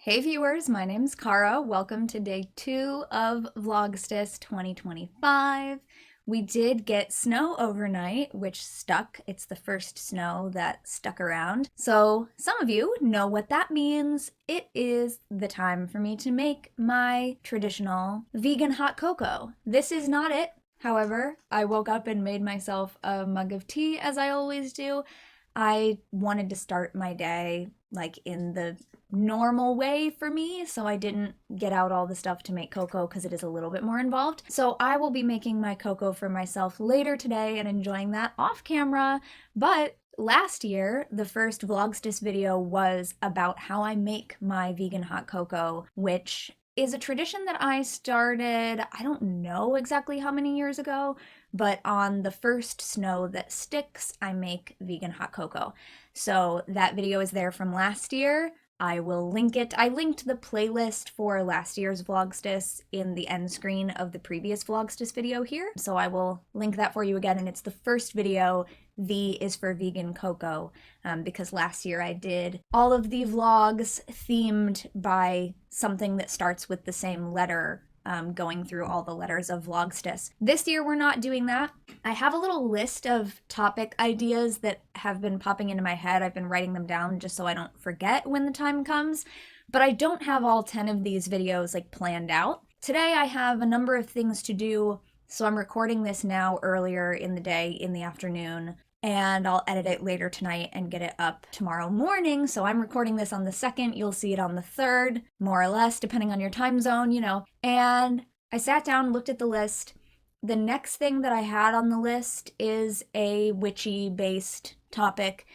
Hey viewers, my name's Cara. Welcome to day 2 of Vlogstice 2025. We did get snow overnight, which stuck. It's the first snow that stuck around. So some of you know what that means. It is the time for me to make my traditional vegan hot cocoa. This is not it. However, I woke up and made myself a mug of tea, as I always do. I wanted to start my day like in the normal way for me, so I didn't get out all the stuff to make cocoa because it is a little bit more involved. So I will be making my cocoa for myself later today and enjoying that off camera. But last year, the first Vlogstice video was about how I make my vegan hot cocoa, which is a tradition that I started, I don't know exactly how many years ago, but on the first snow that sticks, I make vegan hot cocoa. So that video is there from last year. I will link it. I linked the playlist for last year's Vlogstice in the end screen of the previous Vlogstice video here. So I will link that for you again, and it's the first video. V is for vegan cocoa, because last year I did all of the vlogs themed by something that starts with the same letter, going through all the letters of Vlogstice. This year we're not doing that. I have a little list of topic ideas that have been popping into my head. I've been writing them down just so I don't forget when the time comes, but I don't have all 10 of these videos like planned out. Today I have a number of things to do, so I'm recording this now earlier in the day, in the afternoon, and I'll edit it later tonight and get it up tomorrow morning. So I'm recording this on the 2nd, you'll see it on the 3rd, more or less, depending on your time zone, you know. And I sat down, looked at the list. The next thing that I had on the list is a witchy-based topic.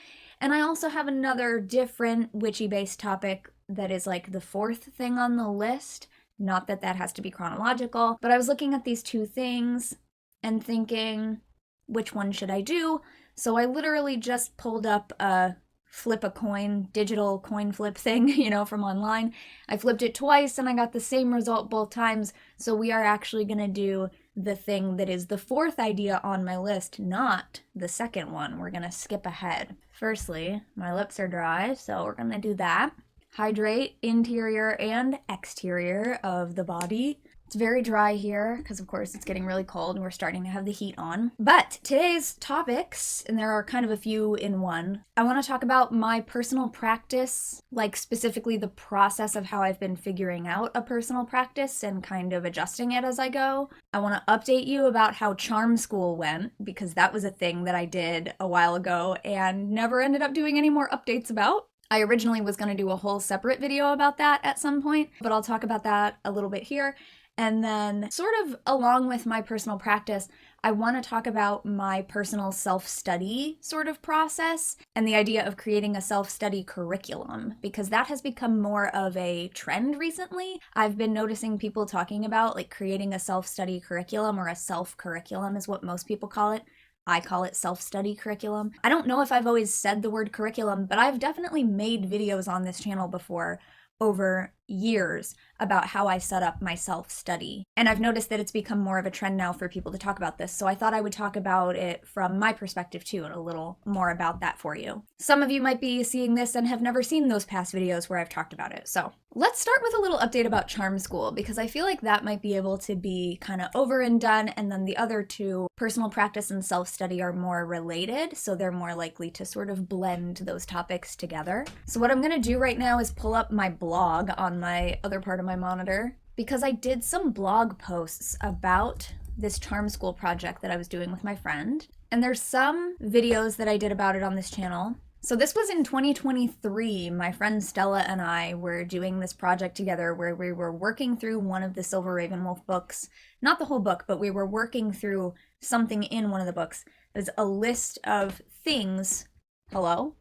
And I also have another different witchy-based topic that is like the 4th thing on the list. Not that that has to be chronological, but I was looking at these two things and thinking, which one should I do? So I literally just pulled up a flip a coin, digital coin flip thing, you know, from online. I flipped it twice and I got the same result both times. So we are actually going to do the thing that is the 4th idea on my list, not the 2nd one. We're going to skip ahead. Firstly, my lips are dry, so we're going to do that. Hydrate interior and exterior of the body. It's very dry here because, of course, it's getting really cold and we're starting to have the heat on. But today's topics, and there are kind of a few in one, I want to talk about my personal practice, like specifically the process of how I've been figuring out a personal practice and kind of adjusting it as I go. I want to update you about how charm school went, because that was a thing that I did a while ago and never ended up doing any more updates about. I originally was going to do a whole separate video about that at some point, but I'll talk about that a little bit here. And then, sort of along with my personal practice, I want to talk about my personal self-study sort of process and the idea of creating a self-study curriculum, because that has become more of a trend recently. I've been noticing people talking about like creating a self-study curriculum, or a self-curriculum is what most people call it. I call it self-study curriculum. I don't know if I've always said the word curriculum, but I've definitely made videos on this channel before over years about how I set up my self-study. And I've noticed that it's become more of a trend now for people to talk about this, so I thought I would talk about it from my perspective too, and a little more about that for you. Some of you might be seeing this and have never seen those past videos where I've talked about it. So let's start with a little update about charm school, because I feel like that might be able to be kind of over and done, and then the other two, personal practice and self-study, are more related, so they're more likely to sort of blend those topics together. So what I'm going to do right now is pull up my blog on my other part of my monitor, because I did some blog posts about this charm school project that I was doing with my friend, and there's some videos that I did about it on this channel. So this was in 2023. My friend Stella and I were doing this project together where we were working through one of the Silver Raven Wolf books. Not the whole book, but we were working through something in one of the books. It was a list of things. Hello?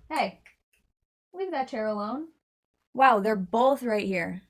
Hey, leave that chair alone. Wow, they're both right here.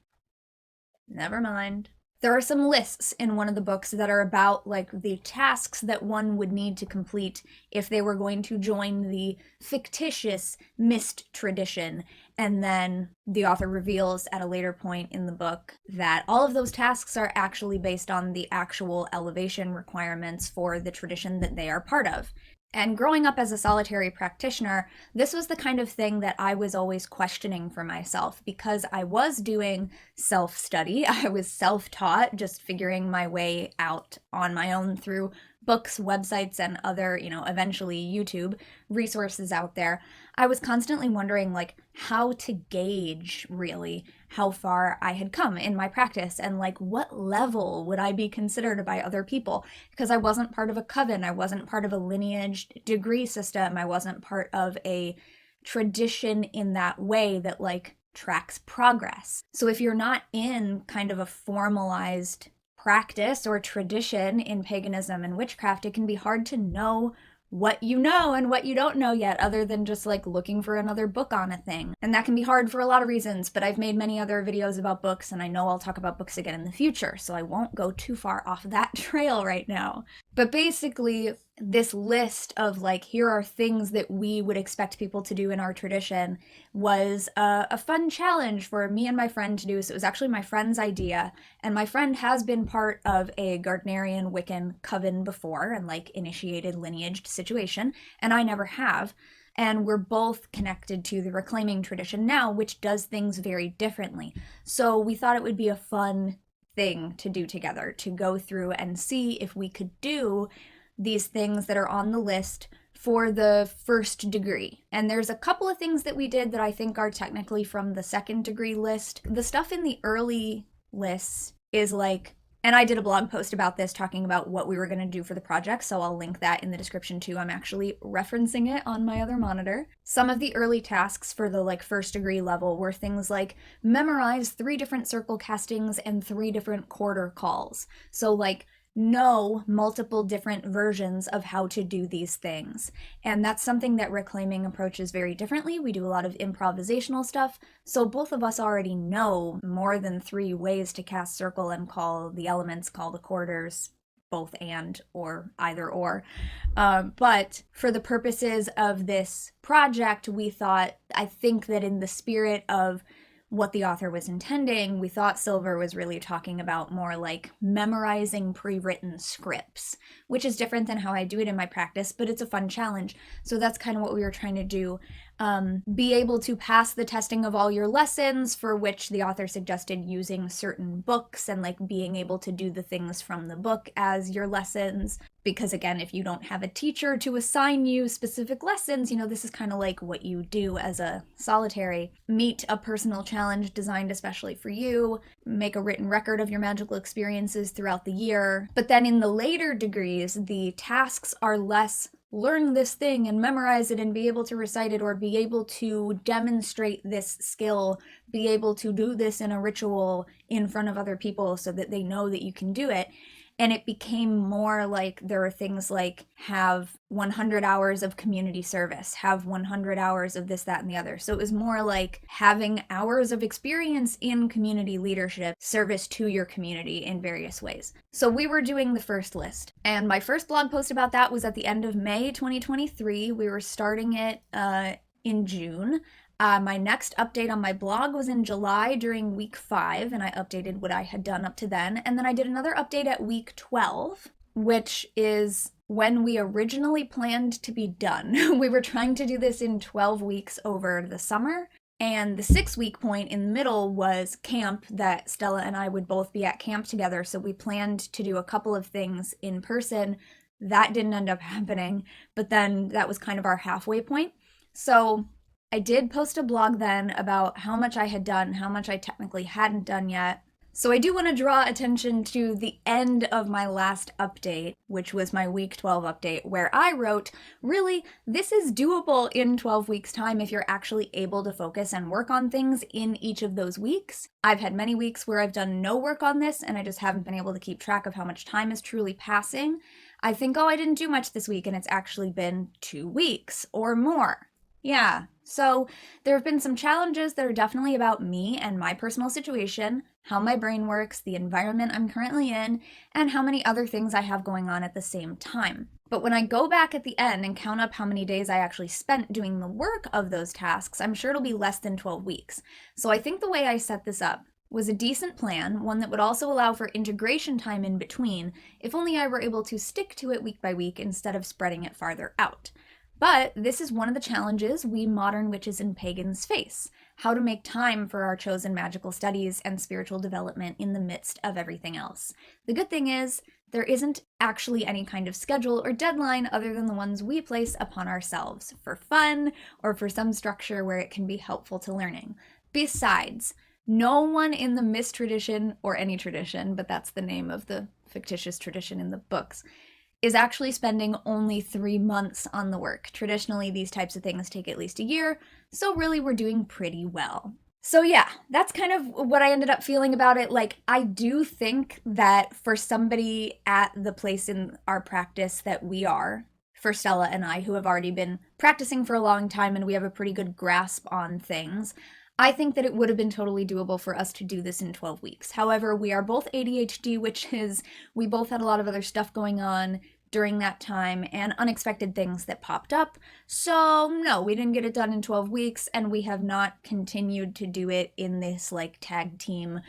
Never mind. There are some lists in one of the books that are about like the tasks that one would need to complete if they were going to join the fictitious mist tradition. And then the author reveals at a later point in the book that all of those tasks are actually based on the actual elevation requirements for the tradition that they are part of. And growing up as a solitary practitioner, this was the kind of thing that I was always questioning for myself because I was doing self-study. I was self-taught, just figuring my way out on my own through books, websites, and other, eventually YouTube resources out there. I was constantly wondering, like, how to gauge really how far I had come in my practice and, like, what level would I be considered by other people, because I wasn't part of a coven, I wasn't part of a lineage degree system, I wasn't part of a tradition in that way that, like, tracks progress. So if you're not in kind of a formalized practice or tradition in paganism and witchcraft, it can be hard to know what you know and what you don't know yet, other than just like looking for another book on a thing. And that can be hard for a lot of reasons, but I've made many other videos about books, and I know I'll talk about books again in the future, so I won't go too far off that trail right now. But basically, this list of, like, here are things that we would expect people to do in our tradition was a fun challenge for me and my friend to do. So it was actually my friend's idea, and my friend has been part of a Gardnerian Wiccan coven before and, like, initiated lineaged situation, and I never have. And we're both connected to the Reclaiming tradition now, which does things very differently. So we thought it would be a fun thing to do together, to go through and see if we could do these things that are on the list for the first degree. And there's a couple of things that we did that I think are technically from the second degree list. The stuff in the early lists is like, and I did a blog post about this talking about what we were going to do for the project, so I'll link that in the description too. I'm actually referencing it on my other monitor. Some of the early tasks for the, like, first degree level were things like memorize 3 different circle castings and 3 different quarter calls. So, like, know multiple different versions of how to do these things. And that's something that Reclaiming approaches very differently. We do a lot of improvisational stuff, so both of us already know more than 3 ways to cast circle and call the elements, call the quarters, both and, or either or. But for the purposes of this project, I think that in the spirit of what the author was intending, we thought Silver was really talking about more like memorizing pre-written scripts, which is different than how I do it in my practice, but it's a fun challenge. So that's kind of what we were trying to do. Be able to pass the testing of all your lessons, for which the author suggested using certain books and, like, being able to do the things from the book as your lessons. Because again, if you don't have a teacher to assign you specific lessons, this is kind of like what you do as a solitary. Meet a personal challenge designed especially for you, make a written record of your magical experiences throughout the year. But then in the later degrees, the tasks are less learn this thing and memorize it and be able to recite it, or be able to demonstrate this skill, be able to do this in a ritual in front of other people so that they know that you can do it. And it became more like there are things like have 100 hours of community service, have 100 hours of this, that, and the other. So it was more like having hours of experience in community leadership, service to your community in various ways. So we were doing the first list. And my first blog post about that was at the end of May 2023. We were starting it in June. My next update on my blog was in July during week 5, and I updated what I had done up to then. And then I did another update at week 12, which is when we originally planned to be done. We were trying to do this in 12 weeks over the summer. And the 6-week point in the middle was camp, that Stella and I would both be at camp together. So we planned to do a couple of things in person. That didn't end up happening, but then that was kind of our halfway point. So I did post a blog then about how much I had done, how much I technically hadn't done yet. So I do want to draw attention to the end of my last update, which was my week 12 update, where I wrote, really, this is doable in 12 weeks' time if you're actually able to focus and work on things in each of those weeks. I've had many weeks where I've done no work on this, and I just haven't been able to keep track of how much time is truly passing. I think, I didn't do much this week, and it's actually been 2 weeks or more. Yeah, so there have been some challenges that are definitely about me and my personal situation, how my brain works, the environment I'm currently in, and how many other things I have going on at the same time. But when I go back at the end and count up how many days I actually spent doing the work of those tasks, I'm sure it'll be less than 12 weeks. So I think the way I set this up was a decent plan, one that would also allow for integration time in between, if only I were able to stick to it week by week instead of spreading it farther out. But this is one of the challenges we modern witches and pagans face: how to make time for our chosen magical studies and spiritual development in the midst of everything else. The good thing is, there isn't actually any kind of schedule or deadline other than the ones we place upon ourselves for fun or for some structure where it can be helpful to learning. Besides, no one in the Mist tradition, or any tradition, but that's the name of the fictitious tradition in the books, is actually spending only 3 months on the work. Traditionally, these types of things take at least a year, so really we're doing pretty well. So yeah, that's kind of what I ended up feeling about it. Like, I do think that for somebody at the place in our practice that we are, for Stella and I, who have already been practicing for a long time and we have a pretty good grasp on things, I think that it would have been totally doable for us to do this in 12 weeks. However, we are both ADHD witches. We both had a lot of other stuff going on during that time and unexpected things that popped up. So no, we didn't get it done in 12 weeks, and we have not continued to do it in this like tag team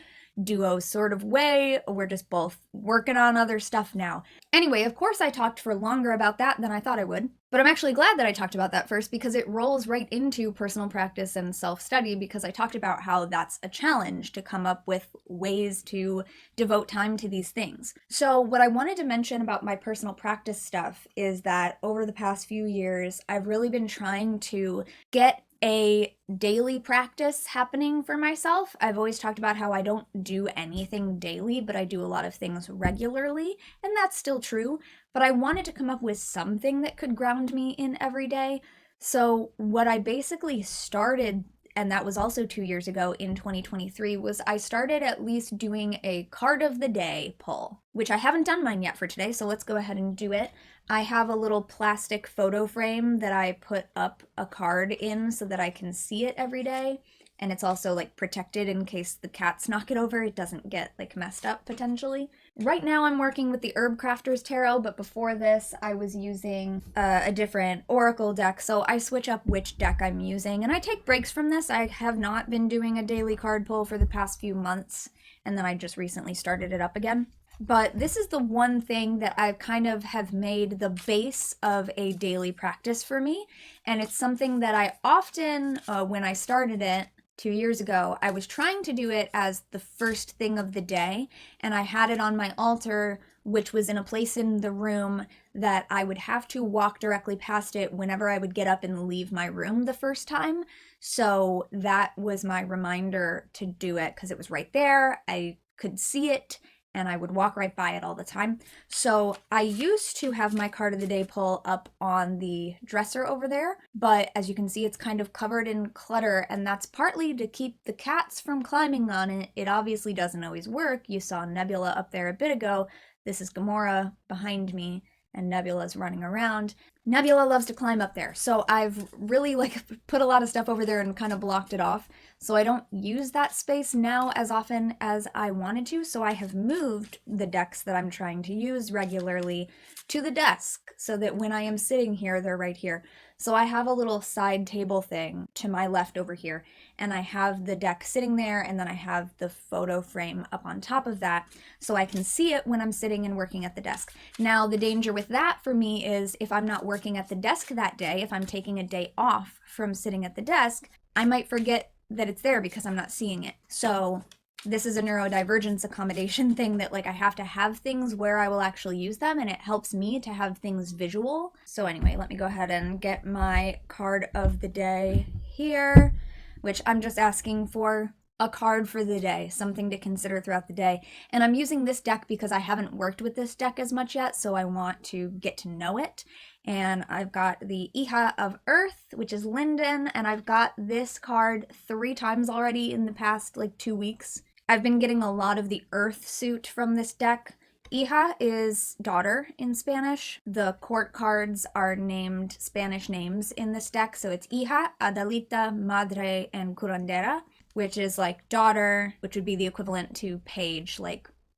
duo sort of way. We're just both working on other stuff now. Anyway, of course I talked for longer about that than I thought I would, but I'm actually glad that I talked about that first because it rolls right into personal practice and self-study, because I talked about how that's a challenge to come up with ways to devote time to these things. So what I wanted to mention about my personal practice stuff is that over the past few years, I've really been trying to get a daily practice happening for myself. I've always talked about how I don't do anything daily, but I do a lot of things regularly, and that's still true. But I wanted to come up with something that could ground me in every day. So what I basically started, and that was also 2 years ago in 2023, was I started at least doing a card of the day pull, which I haven't done mine yet for today, so let's go ahead and do it. I have a little plastic photo frame that I put up a card in so that I can see it every day. And it's also like protected in case the cats knock it over. It doesn't get like messed up potentially. Right now I'm working with the Herb Crafter's Tarot, but before this I was using a different Oracle deck. So I switch up which deck I'm using, and I take breaks from this. I have not been doing a daily card pull for the past few months, and then I just recently started it up again. But this is the one thing that I kind of have made the base of a daily practice for me. And it's something that I often, when I started it 2 years ago, I was trying to do it as the first thing of the day. And I had it on my altar, which was in a place in the room that I would have to walk directly past it whenever I would get up and leave my room the first time. So that was my reminder to do it because it was right there. I could see it, and I would walk right by it all the time. So I used to have my card of the day pull up on the dresser over there, but as you can see, it's kind of covered in clutter, and that's partly to keep the cats from climbing on it. It obviously doesn't always work. You saw Nebula up there a bit ago. This is Gamora behind me, and Nebula's running around. Nebula loves to climb up there, so I've really put a lot of stuff over there and kind of blocked it off. So I don't use that space now as often as I wanted to, so I have moved the decks that I'm trying to use regularly to the desk so that when I am sitting here, they're right here. So I have a little side table thing to my left over here, and I have the deck sitting there, and then I have the photo frame up on top of that so I can see it when I'm sitting and working at the desk. Now, the danger with that for me is if I'm not working at the desk that day, if I'm taking a day off from sitting at the desk, I might forget that it's there because I'm not seeing it. So this is a neurodivergence accommodation thing that I have to have things where I will actually use them, and it helps me to have things visual. So anyway, let me go ahead and get my card of the day here, which I'm just asking for a card for the day, something to consider throughout the day. And I'm using this deck because I haven't worked with this deck as much yet, so I want to get to know it. And I've got the Hija of Earth, which is Linden, and I've got this card 3 times already in the past 2 weeks. I've been getting a lot of the Earth suit from this deck. Hija is daughter in Spanish. The court cards are named Spanish names in this deck, so it's Hija, Adalita, Madre, and Curandera, which is daughter, which would be the equivalent to page,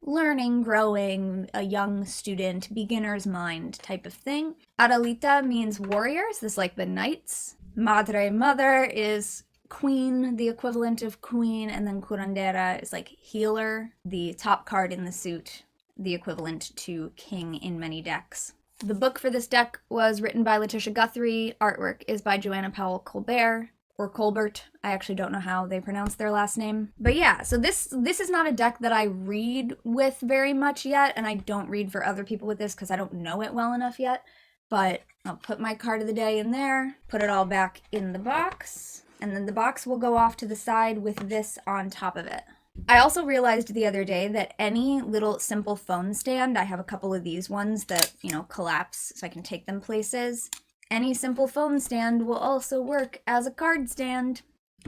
learning, growing, a young student, beginner's mind type of thing. Adalita means warriors, this the knights. Madre, mother, is queen, the equivalent of queen, and then curandera is like healer, the top card in the suit, the equivalent to king in many decks. The book for this deck was written by Letitia Guthrie. Artwork is by Joanna Powell Colbert, or Colbert. I actually don't know how they pronounce their last name. But yeah, so this is not a deck that I read with very much yet, and I don't read for other people with this because I don't know it well enough yet. But I'll put my card of the day in there, put it all back in the box, and then the box will go off to the side with this on top of it. I also realized the other day that any little simple phone stand, I have a couple of these ones that, collapse so I can take them places. Any simple phone stand will also work as a card stand.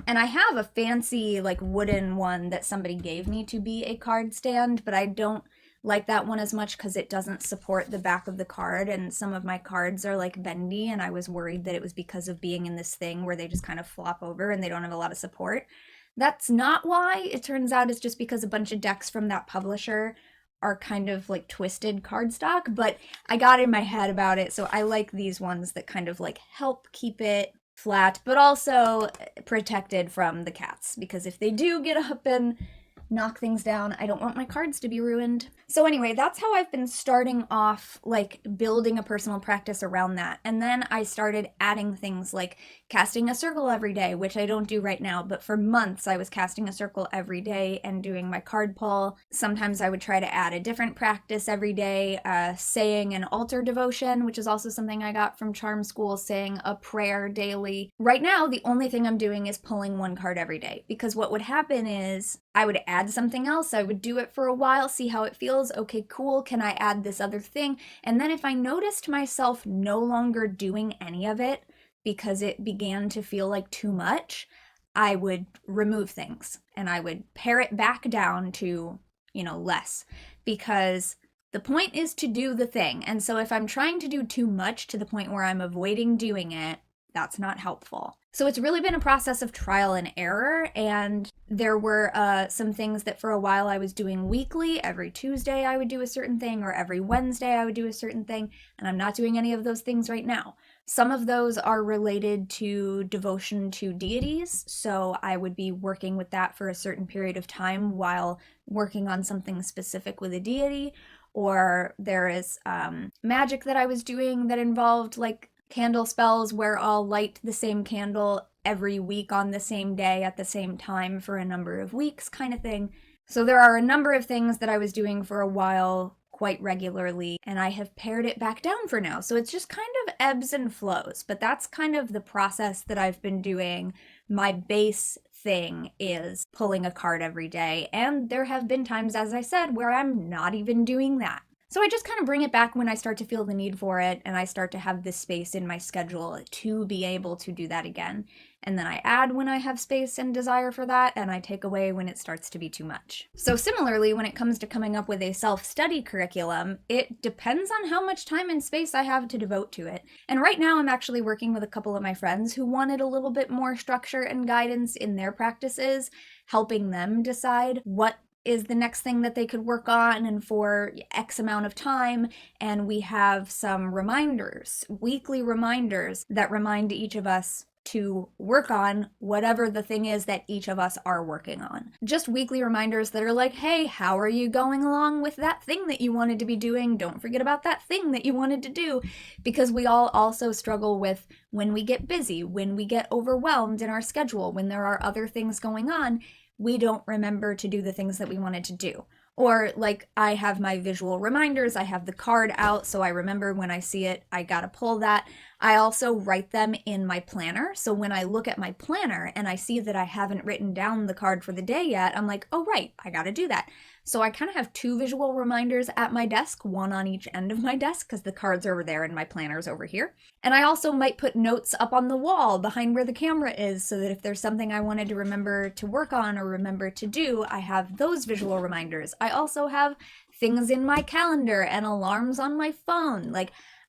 And I have a fancy, wooden one that somebody gave me to be a card stand, but I don't like that one as much because it doesn't support the back of the card, and some of my cards are bendy, and I was worried that it was because of being in this thing where they just kind of flop over and they don't have a lot of support. That's not why. It turns out it's just because a bunch of decks from that publisher are kind of twisted cardstock, but I got in my head about it, so I like these ones that kind of help keep it flat, but also protected from the cats, because if they do get up and knock things down, I don't want my cards to be ruined. So anyway, that's how I've been starting off, building a personal practice around that. And then I started adding things like casting a circle every day, which I don't do right now, but for months I was casting a circle every day and doing my card pull. Sometimes I would try to add a different practice every day, saying an altar devotion, which is also something I got from charm school, saying a prayer daily. Right now, the only thing I'm doing is pulling one card every day, because what would happen is I would add something else. I would do it for a while, see how it feels. Okay, cool. Can I add this other thing? And then if I noticed myself no longer doing any of it because it began to feel like too much, I would remove things and I would pare it back down to, less, because the point is to do the thing. And so if I'm trying to do too much to the point where I'm avoiding doing it, that's not helpful. So it's really been a process of trial and error, and there were some things that for a while I was doing weekly. Every Tuesday I would do a certain thing, or every Wednesday I would do a certain thing, and I'm not doing any of those things right now. Some of those are related to devotion to deities, so I would be working with that for a certain period of time while working on something specific with a deity, or there is magic that I was doing that involved candle spells where I'll light the same candle every week on the same day at the same time for a number of weeks, kind of thing. So there are a number of things that I was doing for a while quite regularly, and I have pared it back down for now. So it's just kind of ebbs and flows, but that's kind of the process that I've been doing. My base thing is pulling a card every day, and there have been times, as I said, where I'm not even doing that. So I just kind of bring it back when I start to feel the need for it, and I start to have this space in my schedule to be able to do that again. And then I add when I have space and desire for that, and I take away when it starts to be too much. So similarly, when it comes to coming up with a self-study curriculum, it depends on how much time and space I have to devote to it. And right now I'm actually working with a couple of my friends who wanted a little bit more structure and guidance in their practices, helping them decide what is the next thing that they could work on and for X amount of time. And we have some reminders, weekly reminders that remind each of us to work on whatever the thing is that each of us are working on. Just weekly reminders that are like, hey, how are you going along with that thing that you wanted to be doing? Don't forget about that thing that you wanted to do, because we all also struggle with when we get busy, when we get overwhelmed in our schedule, when there are other things going on, we don't remember to do the things that we wanted to do. Or I have my visual reminders, I have the card out, so I remember when I see it, I gotta pull that. I also write them in my planner, so when I look at my planner and I see that I haven't written down the card for the day yet, I'm like, oh right, I gotta do that. So I kind of have two visual reminders at my desk, one on each end of my desk, because the cards are over there and my planner's over here. And I also might put notes up on the wall behind where the camera is, so that if there's something I wanted to remember to work on or remember to do, I have those visual reminders. I also have things in my calendar and alarms on my phone.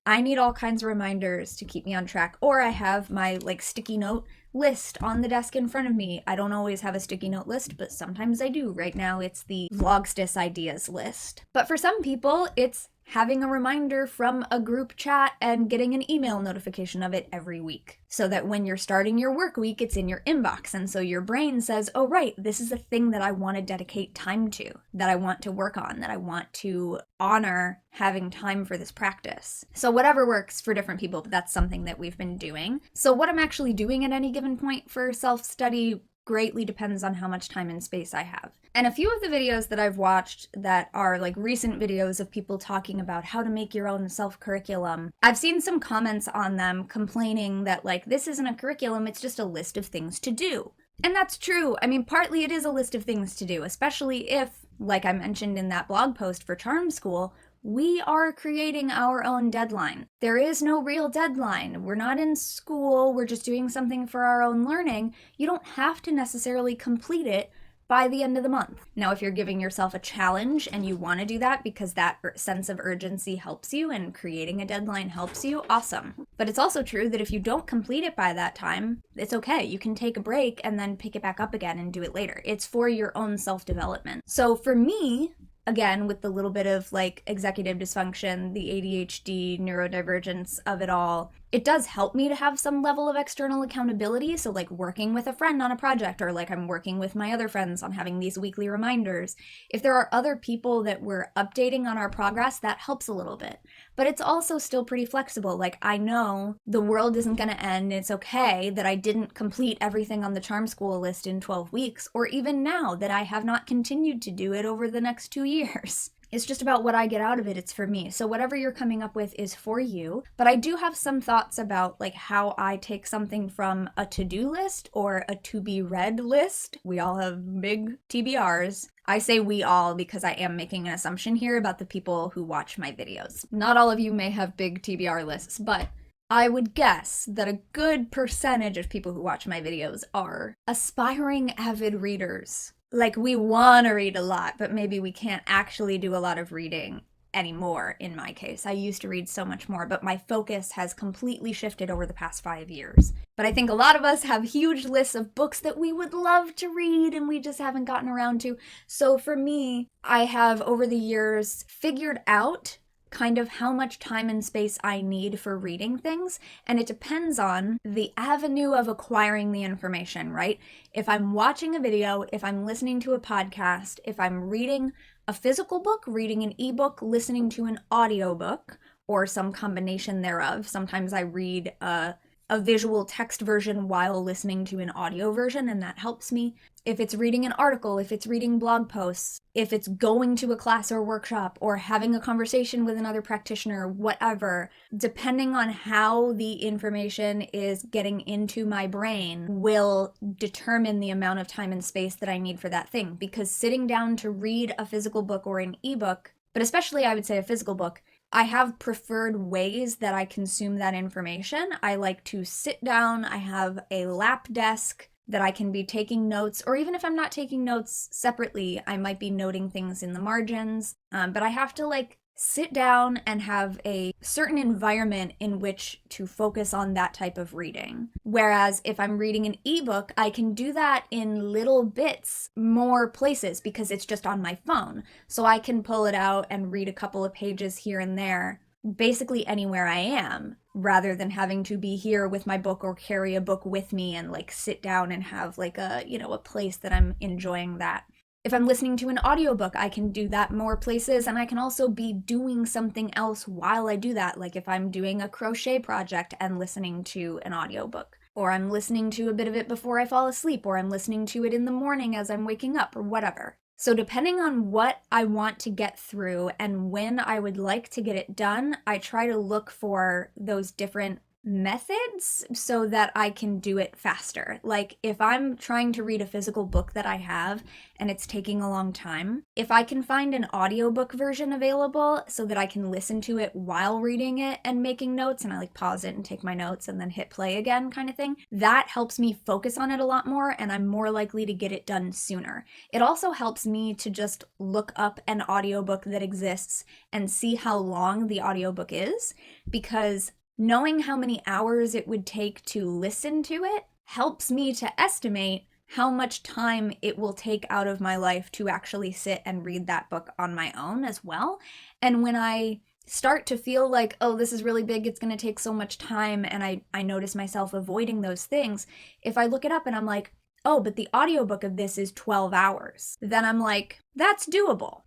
I need all kinds of reminders to keep me on track. Or I have my sticky note list on the desk in front of me. I don't always have a sticky note list, but sometimes I do. Right now it's the Vlogstice ideas list. But for some people, it's having a reminder from a group chat and getting an email notification of it every week, so that when you're starting your work week, it's in your inbox. And so your brain says, oh, right, this is a thing that I want to dedicate time to, that I want to work on, that I want to honor having time for this practice. So whatever works for different people, but that's something that we've been doing. So what I'm actually doing at any given point for self-study greatly depends on how much time and space I have. And a few of the videos that I've watched that are like recent videos of people talking about how to make your own self-curriculum, I've seen some comments on them complaining that like, this isn't a curriculum, it's just a list of things to do. And that's true. I mean, partly it is a list of things to do, especially if, like I mentioned in that blog post for Charm School, we are creating our own deadline. There is no real deadline. We're not in school. We're just doing something for our own learning. You don't have to necessarily complete it by the end of the month. Now, if you're giving yourself a challenge and you want to do that because that sense of urgency helps you and creating a deadline helps you, awesome. But it's also true that if you don't complete it by that time, it's okay. You can take a break and then pick it back up again and do it later. It's for your own self-development. So for me, again, with the little bit of like executive dysfunction, the ADHD, neurodivergence of it all, it does help me to have some level of external accountability. So like working with a friend on a project, or like I'm working with my other friends on having these weekly reminders. If there are other people that we're updating on our progress, that helps a little bit. But it's also still pretty flexible. Like I know the world isn't going to end. It's okay that I didn't complete everything on the Charm School list in 12 weeks, or even now that I have not continued to do it over the next 2 years. It's just about what I get out of it. It's for me. So whatever you're coming up with is for you. But I do have some thoughts about like how I take something from a to-do list or a to-be-read list. We all have big TBRs. I say we all because I am making an assumption here about the people who watch my videos. Not all of you may have big TBR lists, but I would guess that a good percentage of people who watch my videos are aspiring avid readers. Like, we want to read a lot, but maybe we can't actually do a lot of reading anymore in my case. I used to read so much more, but my focus has completely shifted over the past 5 years. But I think a lot of us have huge lists of books that we would love to read and we just haven't gotten around to. So for me, I have over the years figured out kind of how much time and space I need for reading things, and it depends on the avenue of acquiring the information, right? If I'm watching a video, if I'm listening to a podcast, if I'm reading a physical book, reading an ebook, listening to an audiobook, or some combination thereof. Sometimes I read a visual text version while listening to an audio version, and that helps me. If it's reading an article, if it's reading blog posts, if it's going to a class or workshop or having a conversation with another practitioner, whatever, depending on how the information is getting into my brain will determine the amount of time and space that I need for that thing. Because sitting down to read a physical book or an ebook, but especially I would say a physical book, I have preferred ways that I consume that information. I like to sit down, I have a lap desk that I can be taking notes, or even if I'm not taking notes separately, I might be noting things in the margins. But I have to like sit down and have a certain environment in which to focus on that type of reading. Whereas if I'm reading an ebook, I can do that in little bits, more places, because it's just on my phone. So I can pull it out and read a couple of pages here and there, basically anywhere I am, rather than having to be here with my book or carry a book with me and like sit down and have like a place that I'm enjoying that. If I'm listening to an audiobook, I can do that more places, and I can also be doing something else while I do that. Like if I'm doing a crochet project and listening to an audiobook, or I'm listening to a bit of it before I fall asleep, or I'm listening to it in the morning as I'm waking up, or whatever. So depending on what I want to get through and when I would like to get it done, I try to look for those different methods so that I can do it faster. Like if I'm trying to read a physical book that I have and it's taking a long time, if I can find an audiobook version available so that I can listen to it while reading it and making notes, and I like pause it and take my notes and then hit play again kind of thing, that helps me focus on it a lot more, and I'm more likely to get it done sooner. It also helps me to just look up an audiobook that exists and see how long the audiobook is, because knowing how many hours it would take to listen to it helps me to estimate how much time it will take out of my life to actually sit and read that book on my own as well. And when I start to feel like, oh, this is really big, it's going to take so much time, and I notice myself avoiding those things, if I look it up and I'm like, oh, but the audiobook of this is 12 hours, then I'm like, that's doable,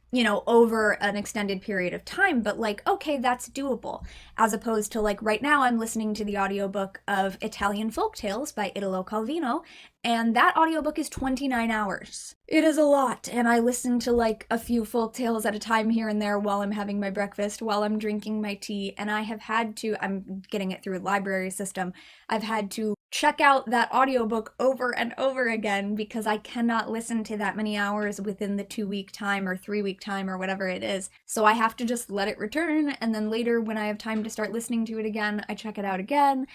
over an extended period of time, but like, okay, that's doable. As opposed to like right now I'm listening to the audiobook of Italian Folktales by Italo Calvino, and that audiobook is 29 hours. It is a lot, and I listen to like a few folktales at a time here and there while I'm having my breakfast, while I'm drinking my tea, and I'm getting it through a library system, I've had to check out that audiobook over and over again because I cannot listen to that many hours within the 2-week time or 3-week time or whatever it is. So I have to just let it return, and then later when I have time to start listening to it again, I check it out again.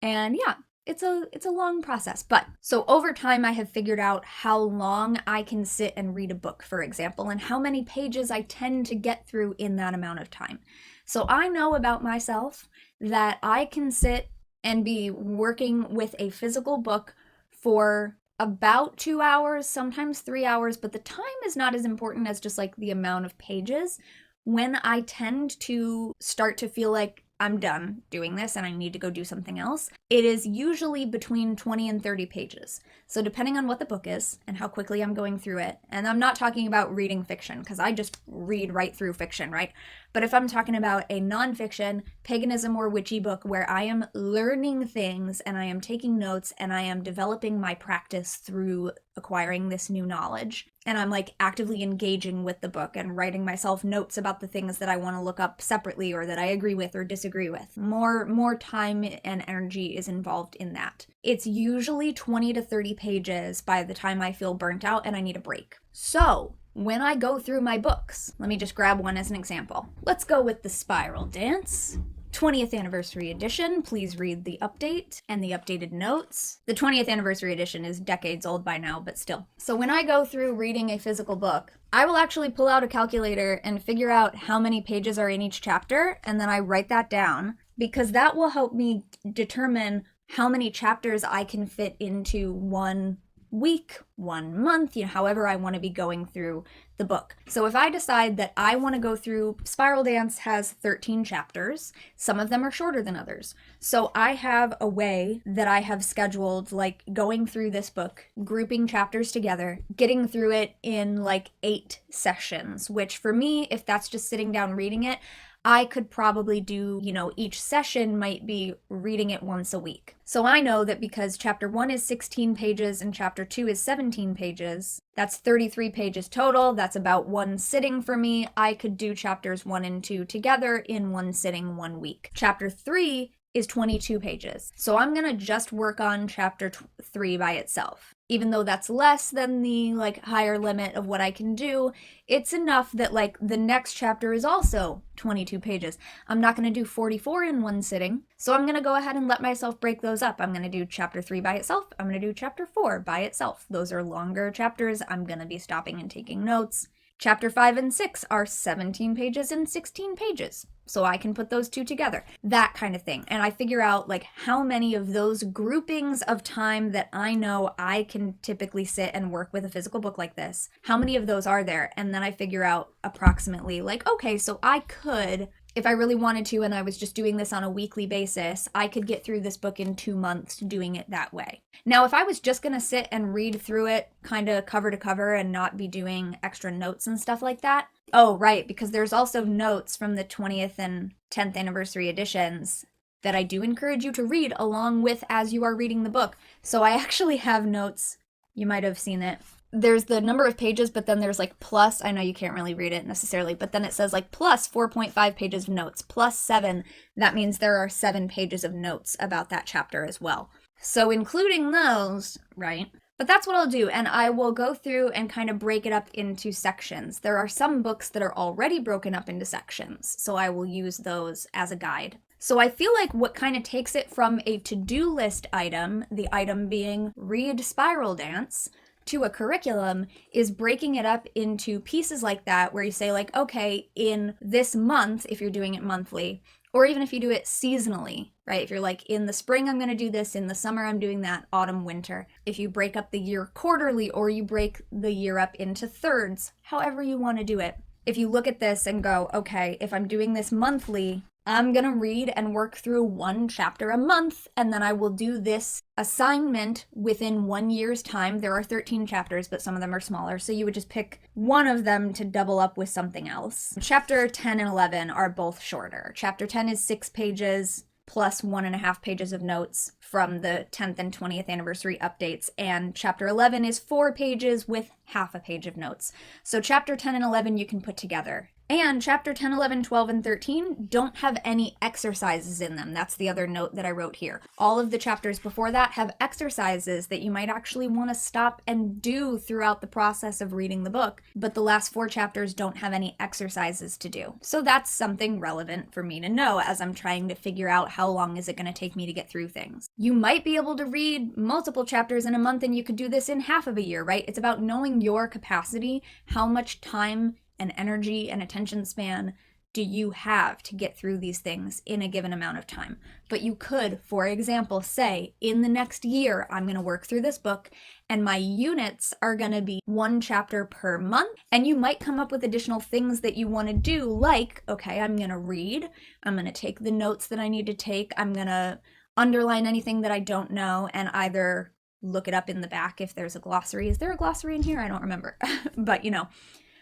And yeah, it's a long process. But so over time I have figured out how long I can sit and read a book, for example, and how many pages I tend to get through in that amount of time. So I know about myself that I can sit and be working with a physical book for about 2 hours, sometimes 3 hours, but the time is not as important as just like the amount of pages. When I tend to start to feel like I'm done doing this and I need to go do something else, it is usually between 20 and 30 pages. So depending on what the book is and how quickly I'm going through it, and I'm not talking about reading fiction because I just read right through fiction, right? But if I'm talking about a nonfiction, paganism or witchy book where I am learning things and I am taking notes and I am developing my practice through acquiring this new knowledge, and I'm like actively engaging with the book and writing myself notes about the things that I want to look up separately or that I agree with or disagree with, more time and energy is involved in that. It's usually 20 to 30 pages by the time I feel burnt out and I need a break. So when I go through my books, let me just grab one as an example. Let's go with The Spiral Dance. 20th Anniversary Edition, please read the update and the updated notes. The 20th Anniversary Edition is decades old by now, but still. So when I go through reading a physical book, I will actually pull out a calculator and figure out how many pages are in each chapter, and then I write that down because that will help me determine how many chapters I can fit into 1 week, 1 month, however I want to be going through the book. So if I decide that I want to go through, Spiral Dance has 13 chapters, some of them are shorter than others. So I have a way that I have scheduled, like going through this book, grouping chapters together, getting through it in like 8 sessions, which for me, if that's just sitting down reading it, I could probably do, each session might be reading it once a week. So I know that because chapter 1 is 16 pages and chapter 2 is 17 pages, that's 33 pages total. That's about 1 sitting for me. I could do chapters 1 and 2 together in 1 sitting 1 week. Chapter 3 is 22 pages. So I'm going to just work on chapter 3 by itself. Even though that's less than the higher limit of what I can do, it's enough that the next chapter is also 22 pages. I'm not going to do 44 in 1 sitting. So I'm going to go ahead and let myself break those up. I'm going to do chapter 3 by itself. I'm going to do chapter 4 by itself. Those are longer chapters. I'm going to be stopping and taking notes. Chapter 5 and 6 are 17 pages and 16 pages. So I can put those 2 together. That kind of thing. And I figure out how many of those groupings of time that I know I can typically sit and work with a physical book like this, how many of those are there? And then I figure out approximately okay, so I could, if I really wanted to and I was just doing this on a weekly basis, I could get through this book in 2 months doing it that way. Now, if I was just going to sit and read through it kind of cover to cover and not be doing extra notes and stuff like that, oh, right, because there's also notes from the 20th and 10th anniversary editions that I do encourage you to read along with as you are reading the book. So I actually have notes. You might have seen it. There's the number of pages, but then there's plus, I know you can't really read it necessarily, but then it says plus 4.5 pages of notes, plus 7. That means there are 7 pages of notes about that chapter as well. So including those, right? But that's what I'll do, and I will go through and kind of break it up into sections. There are some books that are already broken up into sections, so I will use those as a guide. So I feel like what kind of takes it from a to-do list item, the item being read Spiral Dance, to a curriculum is breaking it up into pieces like that where you say okay, in this month, if you're doing it monthly, Or even if you do it seasonally, right? If you're like, in the spring, I'm going to do this, in the summer, I'm doing that, autumn, winter. If you break up the year quarterly, or you break the year up into thirds, however you want to do it. If you look at this and go, okay, if I'm doing this monthly, I'm going to read and work through one chapter a month, and then I will do this assignment within 1 year's time. There are 13 chapters, but some of them are smaller, so you would just pick one of them to double up with something else. Chapter 10 and 11 are both shorter. Chapter 10 is 6 pages plus 1.5 pages of notes from the 10th and 20th anniversary updates, and chapter 11 is 4 pages with half a page of notes. So chapter 10 and 11 you can put together. And chapter 10, 11, 12, and 13 don't have any exercises in them. That's the other note that I wrote here. All of the chapters before that have exercises that you might actually want to stop and do throughout the process of reading the book, but the last 4 chapters don't have any exercises to do. So that's something relevant for me to know as I'm trying to figure out how long is it going to take me to get through things. You might be able to read multiple chapters in a month, and you could do this in half of a year, right? It's about knowing your capacity, how much time and energy and attention span do you have to get through these things in a given amount of time. But you could, for example, say, in the next year, I'm going to work through this book, and my units are going to be 1 chapter per month. And you might come up with additional things that you want to do, like, okay, I'm going to read, I'm going to take the notes that I need to take, I'm going to underline anything that I don't know, and either look it up in the back if there's a glossary. Is there a glossary in here? I don't remember. But,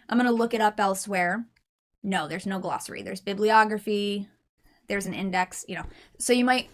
I'm going to look it up elsewhere. No, there's no glossary. There's bibliography. There's an index, So you might,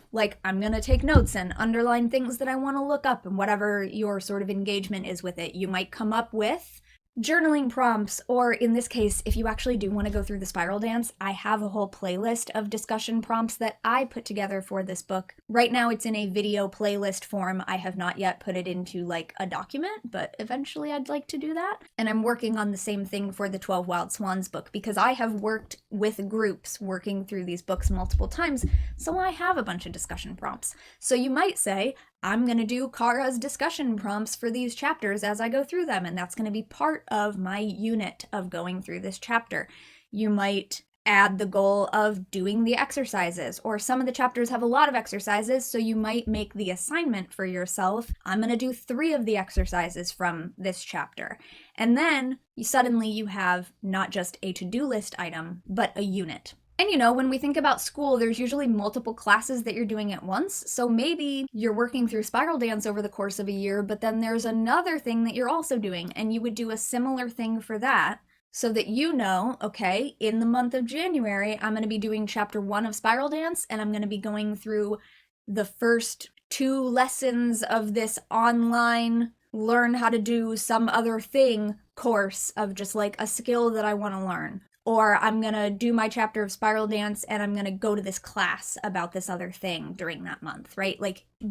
I'm going to take notes and underline things that I want to look up, and whatever your sort of engagement is with it. You might come up with journaling prompts, or in this case, if you actually do want to go through the spiral dance, I have a whole playlist of discussion prompts that I put together for this book. Right now it's in a video playlist form. I have not yet put it into a document, but eventually I'd like to do that. And I'm working on the same thing for the 12 Wild Swans book, because I have worked with groups working through these books multiple times, so I have a bunch of discussion prompts. So you might say, I'm going to do Cara's discussion prompts for these chapters as I go through them, and that's going to be part of my unit of going through this chapter. You might add the goal of doing the exercises, or some of the chapters have a lot of exercises, so you might make the assignment for yourself, I'm going to do 3 of the exercises from this chapter. And then suddenly you have not just a to-do list item, but a unit. And when we think about school, there's usually multiple classes that you're doing at once. So maybe you're working through spiral dance over the course of a year, but then there's another thing that you're also doing, and you would do a similar thing for that, so that okay, in the month of January, I'm going to be doing chapter 1 of spiral dance, and I'm going to be going through the first 2 lessons of this online learn how to do some other thing course of just a skill that I want to learn. Or I'm going to do my chapter of spiral dance, and I'm going to go to this class about this other thing during that month, right?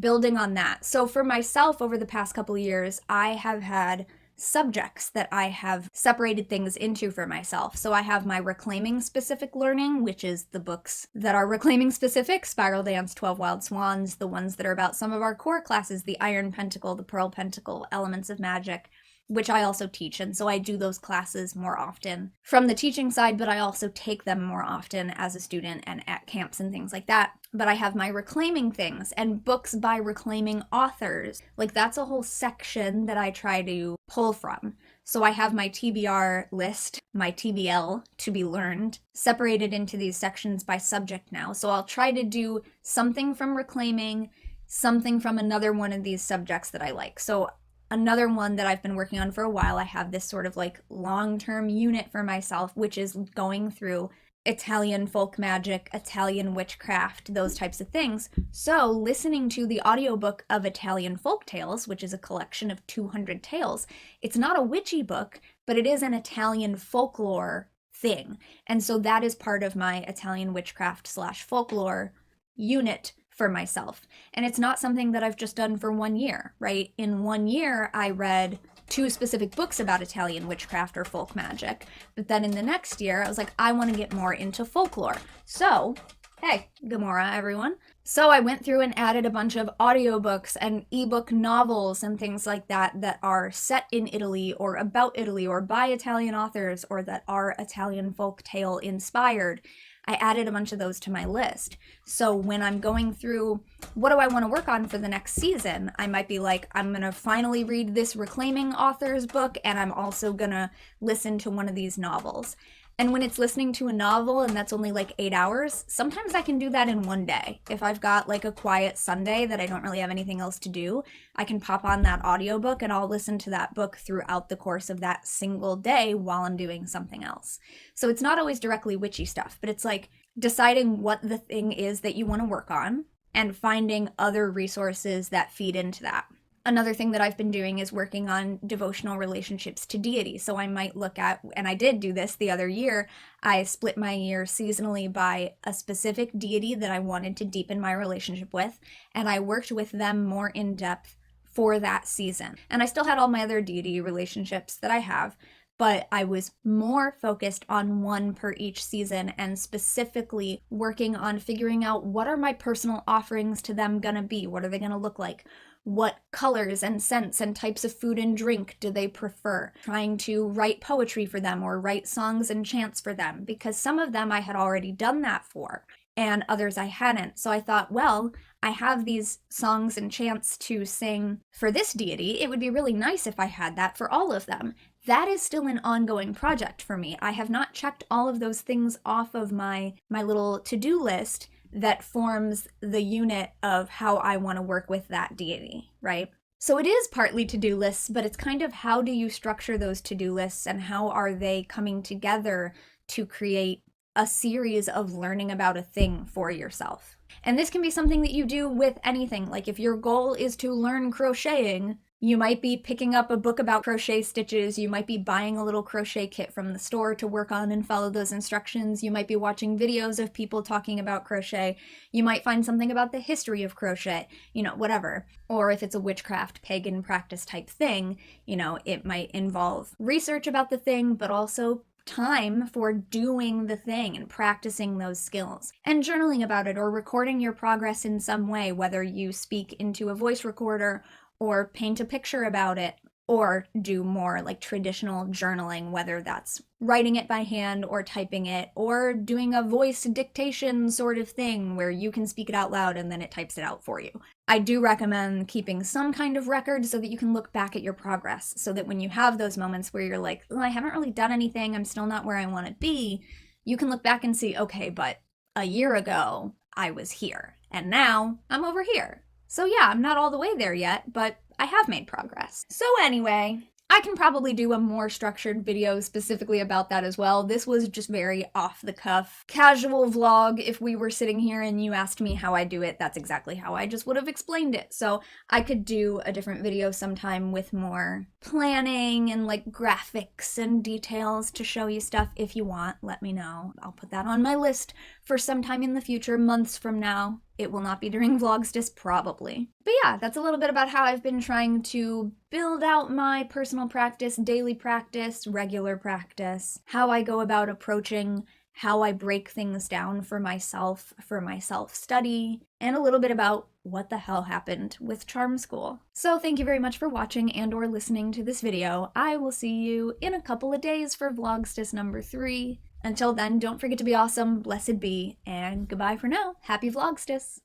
Building on that. So for myself, over the past couple of years, I have had subjects that I have separated things into for myself. So I have my reclaiming specific learning, which is the books that are reclaiming specific, Spiral Dance, 12 Wild Swans, the ones that are about some of our core classes, the Iron Pentacle, the Pearl Pentacle, Elements of Magic, which I also teach, and so I do those classes more often from the teaching side, but I also take them more often as a student and at camps and things like that. But I have my reclaiming things and books by reclaiming authors. That's a whole section that I try to pull from. So I have my TBR list, my TBL, to be learned, separated into these sections by subject now. So I'll try to do something from reclaiming, something from another one of these subjects that I like. So another one that I've been working on for a while, I have this sort of long-term unit for myself, which is going through Italian folk magic, Italian witchcraft, those types of things. So listening to the audiobook of Italian folk tales, which is a collection of 200 tales, it's not a witchy book, but it is an Italian folklore thing. And so that is part of my Italian witchcraft / folklore unit for myself. And it's not something that I've just done for 1 year, right? In 1 year, I read 2 specific books about Italian witchcraft or folk magic. But then in the next year, I was like, I want to get more into folklore. So, hey, Gamora, everyone. So I went through and added a bunch of audiobooks and ebook novels and things like that that are set in Italy or about Italy or by Italian authors or that are Italian folk tale inspired. I added a bunch of those to my list. So when I'm going through, what do I want to work on for the next season? I might be like, I'm going to finally read this Reclaiming author's book, and I'm also going to listen to one of these novels. And when it's listening to a novel and that's only like 8 hours, sometimes I can do that in one day. If I've got like a quiet Sunday that I don't really have anything else to do, I can pop on that audiobook and I'll listen to that book throughout the course of that single day while I'm doing something else. So it's not always directly witchy stuff, but it's like deciding what the thing is that you want to work on and finding other resources that feed into that. Another thing that I've been doing is working on devotional relationships to deity. So I might look at, and I did do this the other year, I split my year seasonally by a specific deity that I wanted to deepen my relationship with, and I worked with them more in depth for that season. And I still had all my other deity relationships that I have, but I was more focused on one per each season and specifically working on figuring out what are my personal offerings to them gonna be? What are they gonna look like? What colors and scents and types of food and drink do they prefer? Trying to write poetry for them or write songs and chants for them, because some of them I had already done that for and others I hadn't. So I thought, well, I have these songs and chants to sing for this deity. It would be really nice if I had that for all of them. That is still an ongoing project for me. I have not checked all of those things off of my little to-do list that forms the unit of how I want to work with that deity, right? So it is partly to-do lists, but it's kind of how do you structure those to-do lists and how are they coming together to create a series of learning about a thing for yourself. And this can be something that you do with anything. Like if your goal is to learn crocheting, you might be picking up a book about crochet stitches, you might be buying a little crochet kit from the store to work on and follow those instructions, you might be watching videos of people talking about crochet, you might find something about the history of crochet, whatever. Or if it's a witchcraft, pagan practice type thing, it might involve research about the thing, but also time for doing the thing and practicing those skills and journaling about it or recording your progress in some way, whether you speak into a voice recorder or paint a picture about it, or do more like traditional journaling, whether that's writing it by hand or typing it, or doing a voice dictation sort of thing where you can speak it out loud and then it types it out for you. I do recommend keeping some kind of record so that you can look back at your progress, so that when you have those moments where you're like, oh, I haven't really done anything, I'm still not where I want to be, you can look back and see, okay, but a year ago I was here, and now I'm over here. So yeah, I'm not all the way there yet, but I have made progress. So anyway, I can probably do a more structured video specifically about that as well. This was just very off the cuff, casual vlog. If we were sitting here and you asked me how I do it, that's exactly how I just would have explained it. So I could do a different video sometime with more planning and like graphics and details to show you stuff. If you want, let me know. I'll put that on my list for sometime in the future, months from now. It will not be during Vlogstice, probably. But yeah, that's a little bit about how I've been trying to build out my personal practice, daily practice, regular practice, how I go about approaching, how I break things down for myself, for my self-study, and a little bit about what the hell happened with charm school. So thank you very much for watching and or listening to this video. I will see you in a couple of days for Vlogstice number 3. Until then, don't forget to be awesome, blessed be, and goodbye for now. Happy Vlogstice!